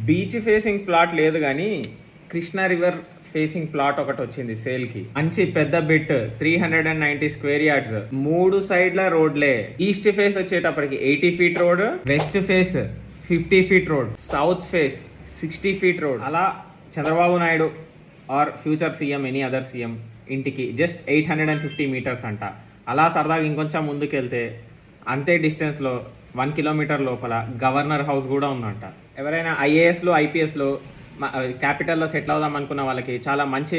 Beach facing plot లేదు కానీ Krishna river facing plot ఒకటి వచ్చింది సేల్ కి. మంచి పెద్ద బిట్ 390 స్క్వేర్ యార్డ్స్, 3 సైడ్ల రోడ్లే. ఈస్ట్ ఫేస్ వచ్చేటప్పటికి 80 feet road, west face 50 feet road, south face 60 feet road. అలా Chandrababu Naidu are future CM any other CM ఇంటికి జస్ట్ 850 మీటర్స్ అంట. అలా సరదాగా ఇంకొంచెం ముందుకెళ్తే అంతే డిస్టెన్స్లో 1 కిలోమీటర్ లోపల గవర్నర్ హౌస్ కూడా ఉందంట. ఎవరైనా ఐఏఎస్లు ఐపీఎస్లు క్యాపిటల్లో సెటిల్ అవుదాం అనుకున్న వాళ్ళకి చాలా మంచి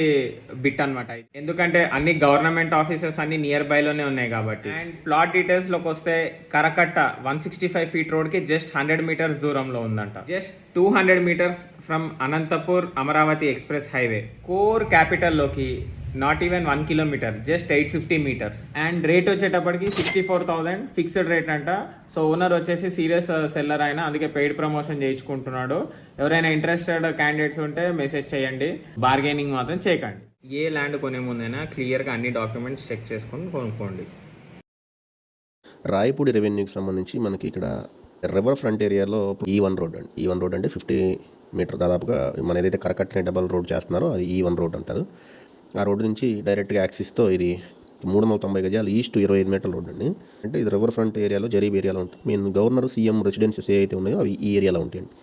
బిట్ అనమాట. ఎందుకంటే అన్ని గవర్నమెంట్ ఆఫీసెస్ అన్ని నియర్ బైలోనే ఉన్నాయి కాబట్టి. అండ్ ప్లాట్ డీటెయిల్స్లోకి వస్తే కరకట్ట 165 ఫీట్ రోడ్కి జస్ట్ 100 మీటర్స్ దూరంలో ఉందంట. Just 200 metres from Anantapur Amaravati express highway. Core క్యాపిటల్లోకి not even 1 kilometre, just 850 metres. And rate వచ్చేటప్పటికి 64,000 ఫిక్స్డ్ రేట్ అంట. సో ఓనర్ వచ్చేసి సీరియస్ సెల్లర్ అయినా, అందుకే పెయిడ్ ప్రమోషన్ చేయించుకుంటున్నాడు. ఎవరైనా ఇంట్రెస్టెడ్ క్యాండిడేట్స్ ఉంటే మెసేజ్ చేయండి. బార్గెనింగ్ మాత్రం చేయకండి. ఏ ల్యాండ్ కొనే ముందైనా క్లియర్గా అన్ని డాక్యుమెంట్స్ చెక్ చేసుకొని కొనుక్కోండి. రాయపూడి రెవెన్యూకి సంబంధించి మనకి ఇక్కడ రివర్ ఫ్రంట్ ఏరియాలో E1 రోడ్ అండి. E1 రోడ్ అంటే 50 మీటర్ దాదాపుగా మన ఏదైతే కరకట్టని డబల్ రోడ్ చేస్తున్నారో అది E1 రోడ్ అంటారు. ఆ రోడ్డు నుంచి డైరెక్ట్గా యాక్సిస్తో ఇది 390 గజాలు, ఈస్ట్ 25 మీటర్ల రోడ్ అండి. అంటే ఇది రివర్ ఫ్రంట్ ఏరియాలో జరీబ్ ఏరియాలో ఉంటుంది. మెయిన్ గవర్నర్ సీఎం రెసిడెన్సీస్ ఏవైతే ఉన్నాయో అవి ఈ ఏరియాలో ఉంటాయండి.